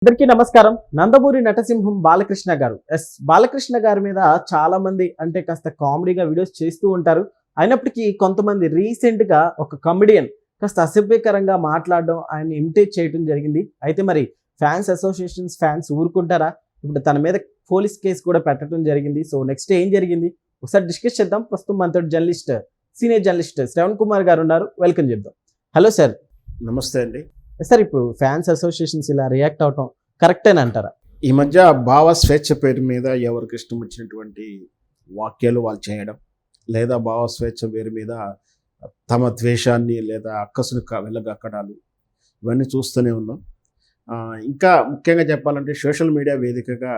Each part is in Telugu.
అందరికీ నమస్కారం. నందమూరి నటసింహం బాలకృష్ణ గారు. బాలకృష్ణ గారి మీద చాలా మంది అంటే కాస్త కామెడీగా వీడియోస్ చేస్తూ ఉంటారు. అయినప్పటికీ కొంతమంది రీసెంట్‌గా ఒక కమెడియన్ కాస్త అసభ్యకరంగా మాట్లాడడం, ఆయన్ని ఇమిటేట్ చేయడం జరిగింది. అయితే మరి ఫ్యాన్స్ అసోసియేషన్స్ ఫ్యాన్స్ ఊరుకుంటారా? ఇప్పుడు తన మీద పోలీస్ కేసు కూడా పెట్టడం జరిగింది. సో నెక్స్ట్ ఏం జరిగింది? ఒకసారి డిస్కస్ చేద్దాం. ప్రస్తుతం మనతోటి సీనియర్ జర్నలిస్ట్ శ్రవణ్ కుమార్ గారు ఉన్నారు. వెల్కమ్ చెప్దాం. Hello sir. నమస్తే అండి. సార్ ఇప్పుడు ఫ్యాన్స్ అసోసియేషన్స్ ఇలా రియాక్ట్ అవటం కరెక్టేనా అంటారా? ఈ మధ్య భావ స్వేచ్ఛ పేరు మీద ఎవరికి ఇష్టం వచ్చినటువంటి వాక్యాలు వాళ్ళు చేయడం, లేదా భావ స్వేచ్ఛ పేరు మీద తమ ద్వేషాన్ని లేదా అక్కసును వెళ్ళగక్కడాలు ఇవన్నీ చూస్తూనే ఉన్నాం. ఇంకా ముఖ్యంగా చెప్పాలంటే సోషల్ మీడియా వేదికగా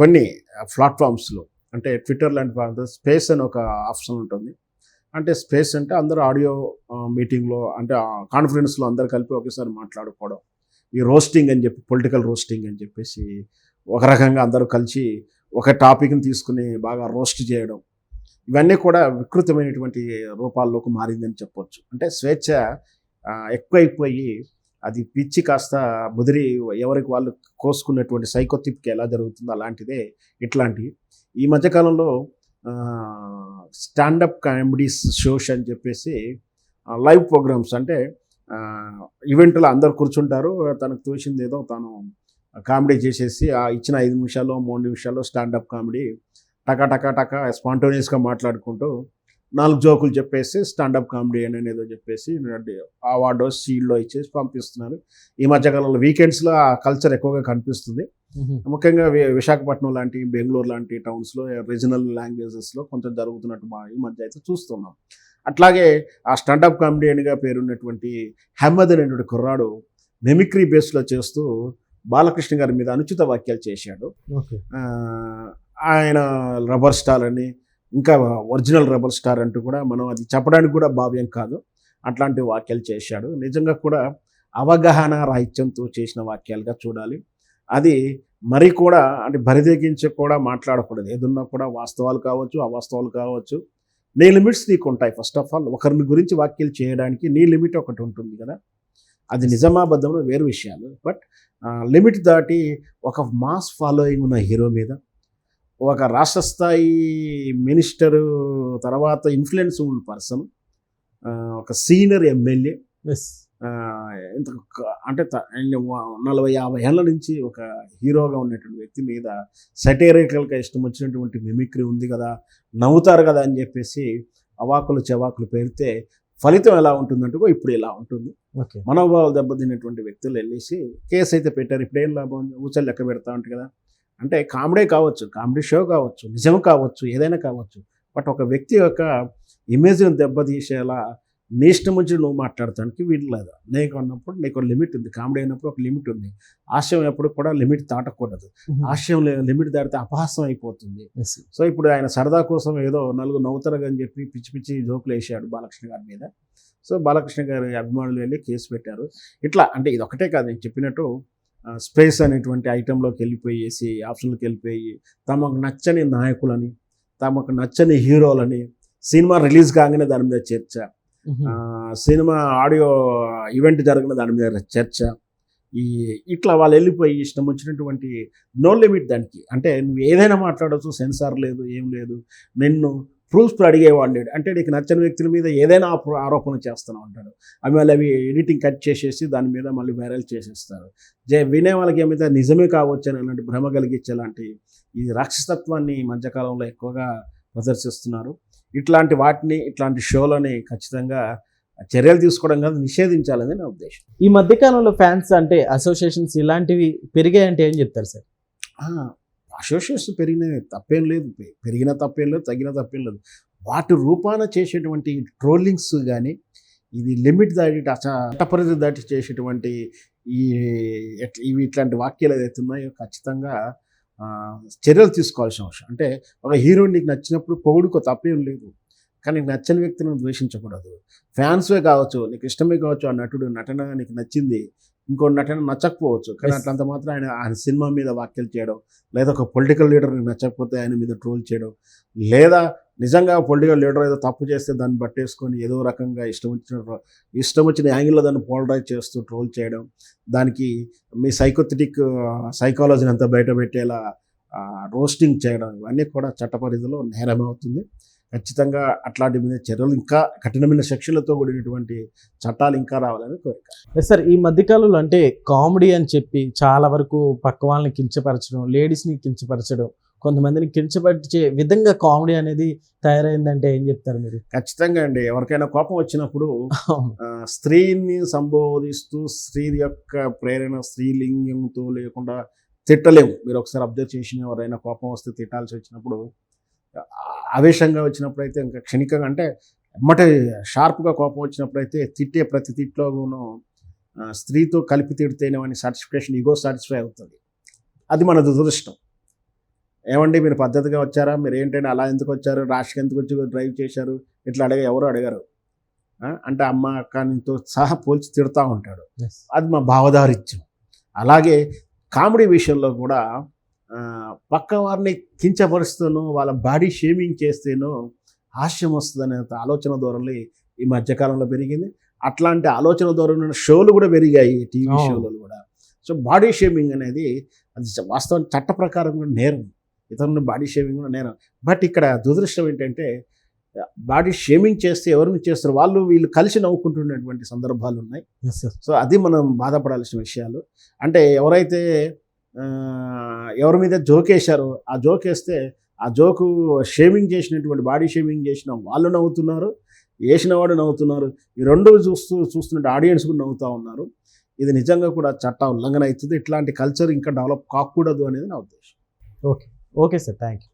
కొన్ని ప్లాట్ఫామ్స్లో అంటే ట్విట్టర్ లాంటి స్పేస్ అని ఒక ఆప్షన్ ఉంటుంది. అంటే స్పేస్ అంటే అందరూ ఆడియో మీటింగ్లో అంటే కాన్ఫరెన్స్లో అందరు కలిపి ఒకేసారి మాట్లాడుకోవడం, ఈ రోస్టింగ్ అని చెప్పి పొలిటికల్ రోస్టింగ్ అని చెప్పేసి ఒక రకంగా అందరూ కలిసి ఒక టాపిక్ని తీసుకుని బాగా రోస్ట్ చేయడం, ఇవన్నీ కూడా వికృతమైనటువంటి రూపాల్లోకి మారిందని చెప్పొచ్చు. అంటే స్వేచ్ఛ ఎక్కువైపోయి అది పిచ్చి కాస్త ముదిరి ఎవరికి వాళ్ళు కోసుకున్నటువంటి సైకోతిప్కి ఎలా జరుగుతుందో అలాంటిదే ఇట్లాంటివి. ఈ మధ్యకాలంలో స్టాండప్ కామెడీస్ షోస్ అని చెప్పేసి లైవ్ ప్రోగ్రామ్స్ అంటే ఈవెంట్లో అందరు కూర్చుంటారు, తనకు తోచింది ఏదో తాను కామెడీ చేసేసి ఆ ఇచ్చిన 5 నిమిషాల్లో 3 నిమిషాల్లో స్టాండప్ కామెడీ టకా స్పాంటోనియస్గా మాట్లాడుకుంటూ 4 జోకులు చెప్పేసి స్టాండప్ కామెడీ అని ఏదో చెప్పేసి అవార్డో షీల్డ్లో ఇచ్చేసి పంపిస్తున్నారు. ఈ మధ్యకాలంలో వీకెండ్స్లో ఆ కల్చర్ ఎక్కువగా కనిపిస్తుంది. ముఖ్యంగా విశాఖపట్నం లాంటి, బెంగళూరు లాంటి టౌన్స్లో రీజనల్ లాంగ్వేజెస్లో కొంచెం జరుగుతున్నట్టు ఈ మధ్య అయితే చూస్తున్నాం. అట్లాగే ఆ స్టాండప్ కామెడియన్గా పేరున్నటువంటి హెమ్మద్ అనేటువంటి కుర్రాడు మిమిక్రీ బేస్లో చేస్తూ బాలకృష్ణ గారి మీద అనుచిత వ్యాఖ్యలు చేశాడు. ఆయన రబ్బర్ స్టార్ అని, ఇంకా ఒరిజినల్ రబ్బర్ స్టార్ అంటూ కూడా మనం అది చెప్పడానికి కూడా భావ్యం కాదు, అట్లాంటి వ్యాఖ్యలు చేశాడు. నిజంగా కూడా అవగాహన రాహిత్యంతో చేసిన వాక్యాలుగా చూడాలి. అది మరి కూడా అంటే బరిదెగించి కూడా మాట్లాడకూడదు. ఏదున్నా కూడా వాస్తవాలు కావచ్చు, అవాస్తవాలు కావచ్చు, నీ లిమిట్స్ నీకు ఉంటాయి. ఫస్ట్ ఆఫ్ ఆల్ ఒకరిని గురించి వ్యాఖ్యలు చేయడానికి నీ లిమిట్ ఒకటి ఉంటుంది కదా, అది నిజమాబద్ధంలో వేరు విషయాలు. బట్ లిమిట్ దాటి ఒక మాస్ ఫాలోయింగ్ ఉన్న హీరో మీద, ఒక రాష్ట్ర స్థాయి మినిస్టరు తర్వాత ఇన్ఫ్లుయెన్స్ ఉన్న పర్సన్, ఒక సీనియర్ ఎమ్మెల్యే, ఇంత అంటే 40-50 ఏళ్ళ నుంచి ఒక హీరోగా ఉన్నటువంటి వ్యక్తి మీద సటైరికల్గా ఇష్టం వచ్చినటువంటి మిమిక్రీ ఉంది కదా, నవ్వుతారు కదా అని చెప్పేసి అవాకులు చెవాకులు పేరితే ఫలితం ఎలా ఉంటుందంటే ఇప్పుడు ఇలా ఉంటుంది. మనోభావాలు దెబ్బతిన్నటువంటి వ్యక్తులు వెళ్ళేసి కేసు అయితే పెట్టారు. ఇప్పుడు ఏం లాభం, ఊచలు లెక్క పెడతా ఉంటాయి కదా. అంటే కామెడీ కావచ్చు, కామెడీ షో కావచ్చు, నిజం కావచ్చు, ఏదైనా కావచ్చు, బట్ ఒక వ్యక్తి యొక్క ఇమేజ్ని దెబ్బతీసేలా నీ ఇష్టం నుంచి నువ్వు మాట్లాడటానికి వీలు లేదు. నీకు అన్నప్పుడు నీకు లిమిట్ ఉంది. కామెడీ అయినప్పుడు ఒక లిమిట్ ఉంది. హాస్యం ఎప్పుడు కూడా లిమిట్ దాటకూడదు. హాస్యం లిమిట్ దాటితే అపహాసం అయిపోతుంది. సో ఇప్పుడు ఆయన సరదా కోసం ఏదో నలుగురు నవ్వుతారు అని చెప్పి పిచ్చి పిచ్చి జోకులు వేసాడు బాలకృష్ణ గారి మీద. సో బాలకృష్ణ గారి అభిమానులు వెళ్ళి కేసు పెట్టారు. ఇట్లా అంటే ఇది ఒకటే కాదు, నేను చెప్పినట్టు స్పేస్ అనేటువంటి ఐటెంలోకి వెళ్ళిపోయేసి ఆప్షన్లోకి వెళ్ళిపోయి తమకు నచ్చని నాయకులని, తమకు నచ్చని హీరోలని, సినిమా రిలీజ్ కాగానే దాని మీద చర్చ, సినిమా ఆడియో ఈవెంట్ జరిగిన దాని మీద చర్చ, ఇట్లా వాళ్ళు వెళ్ళిపోయి ఇష్టం వచ్చినటువంటి నో లిమిట్ దానికి. అంటే నువ్వు ఏదైనా మాట్లాడవచ్చు, సెన్సార్ లేదు, ఏం లేదు. నిన్ను ప్రూఫ్స్ అడిగేవాడు లేడు. అంటే నీకు నచ్చని వ్యక్తుల మీద ఏదైనా ఆరోపణ చేస్తూనే ఉంటాడు. అవి ఎడిటింగ్ కట్ చేసేసి దాని మీద మళ్ళీ వైరల్ చేసేస్తారు. వినే వాళ్ళకి ఏమైతే నిజమే కావచ్చు అని అలాంటి భ్రమ కలిగించేలాంటి ఈ రాక్షసత్వాన్ని ఈ మధ్యకాలంలో ఎక్కువగా ప్రదర్శిస్తున్నారు. ఇట్లాంటి షోలని ఖచ్చితంగా చర్యలు తీసుకోవడం కాదు, నిషేధించాలని నా ఉద్దేశం. ఈ మధ్యకాలంలో ఫ్యాన్స్ అంటే అసోసియేషన్స్ ఇలాంటివి పెరిగాయంటే ఏం చెప్తారు సార్? అసోసియేషన్ పెరిగిన తప్పేం లేదు, పెరిగిన తప్పేం లేదు, తగ్గిన తప్పేం లేదు. వాటి రూపాన చేసేటువంటి ట్రోలింగ్స్ కానీ, ఇది లిమిట్ దాటి చట్టపరిధి దాటి చేసేటువంటి ఇట్లాంటి వాక్యాలు ఏదైతే ఉన్నాయో ఖచ్చితంగా చర్యలు తీసుకోవాల్సిన అవసరం. అంటే ఒక హీరోని నీకు నచ్చినప్పుడు పొగుడుకో, తప్పేం లేదు. కానీ నీకు నచ్చని వ్యక్తులను ద్వేషించకూడదు. ఫ్యాన్స్వే కావచ్చు, నీకు ఇష్టమే కావచ్చు, ఆ నటుడు నటన నీకు నచ్చింది, ఇంకో నటన నచ్చకపోవచ్చు, కానీ Yes. అట్లంత మాత్రం ఆయన సినిమా మీద వ్యాఖ్యలు చేయడం, లేదా ఒక పొలిటికల్ లీడర్ని నచ్చకపోతే ఆయన మీద ట్రోల్ చేయడం, లేదా నిజంగా పొలిటికల్ లీడర్ ఏదో తప్పు చేస్తే దాన్ని పట్టేసుకొని ఏదో రకంగా ఇష్టం వచ్చిన యాంగిల్లో దాన్ని పోలరైజ్ చేస్తూ ట్రోల్ చేయడం, దానికి మీ సైకాలజీని అంతా బయట పెట్టేలా రోస్టింగ్ చేయడం, ఇవన్నీ కూడా చట్ట పరిధిలో నేరం అవుతుంది. ఖచ్చితంగా అట్లాంటి మీద చర్యలు, ఇంకా కఠినమైన శిక్షలతో కూడినటువంటి చట్టాలు ఇంకా రావాలని కోరిక. ఎస్ సార్, ఈ మధ్యకాలంలో అంటే కామెడీ అని చెప్పి చాలా వరకు పక్క వాళ్ళని కించపరచడం, లేడీస్ని కించపరచడం, కొంతమందిని కించపరిచే విధంగా కామెడీ అనేది తయారైందంటే ఏం చెప్తారు మీరు? ఖచ్చితంగా అండి, ఎవరికైనా కోపం వచ్చినప్పుడు స్త్రీని సంబోధిస్తూ స్త్రీ యొక్క ప్రేరణ స్త్రీలింగంతో లేకుండా తిట్టలేము. మీరు ఒకసారి అబ్జర్వ్ చేసిన, ఎవరైనా కోపం వస్తే తిట్టాల్సి వచ్చినప్పుడు, ఆవేశంగా వచ్చినప్పుడు అయితే ఇంకా క్షణికంగా, అంటే ఎమ్మటే షార్ప్గా కోపం వచ్చినప్పుడు అయితే తిట్టే ప్రతి తిట్లోనూ స్త్రీతో కలిపి తిడితేనే అని సాటిస్ఫికేషన్, ఈగో సాటిస్ఫై అవుతుంది. అది మన దురదృష్టం. ఏమండి మీరు పద్ధతిగా వచ్చారా, మీరు ఏంటంటే అలా ఎందుకు వచ్చారు, రాష్ట్రం ఎందుకు వచ్చి డ్రైవ్ చేశారు, ఇట్లా ఎవరు అడగరు. అంటే అమ్మ అక్కతో సహా పోల్చి తిడుతూ ఉంటాడు. అది మా భావదారిత్యం. అలాగే కామెడీ విషయంలో కూడా పక్క వారిని కించపరుస్తూనో వాళ్ళ బాడీ షేమింగ్ చేస్తేనో హాస్యం వస్తుందనే ఆలోచన ధోరణి ఈ మధ్యకాలంలో పెరిగింది. అట్లాంటి ఆలోచన ధోరణి షోలు కూడా పెరిగాయి, టీవీ షోలు కూడా. సో బాడీ షేమింగ్ అనేది అది వాస్తవం చట్ట ప్రకారం కూడా నేరం, ఇతరులను బాడీ షేమింగ్ కూడా నేరం. బట్ ఇక్కడ దురదృష్టం ఏంటంటే బాడీ షేమింగ్ చేస్తే ఎవరిని చేస్తారు, వీళ్ళు కలిసి నవ్వుకుంటున్నటువంటి సందర్భాలు ఉన్నాయి. సో అది మనం బాధపడాల్సిన విషయాలు. అంటే ఎవరైతే ఎవరి మీద జోక్ వేశారో, ఆ జోక్ వేస్తే ఆ జోకు షేమింగ్ చేసినటువంటి బాడీ షేమింగ్ చేసిన వాళ్ళు నవ్వుతున్నారు, వేసిన వాడు నవ్వుతున్నారు. ఈ రెండు చూస్తున్నట్టు ఆడియన్స్ కూడా నవ్వుతూ ఉన్నారు. ఇది నిజంగా కూడా చట్ట ఉల్లంఘన అవుతుంది. ఇట్లాంటి కల్చర్ ఇంకా డెవలప్ కాకూడదు అనేది నా ఉద్దేశం. Okay sir, thank you.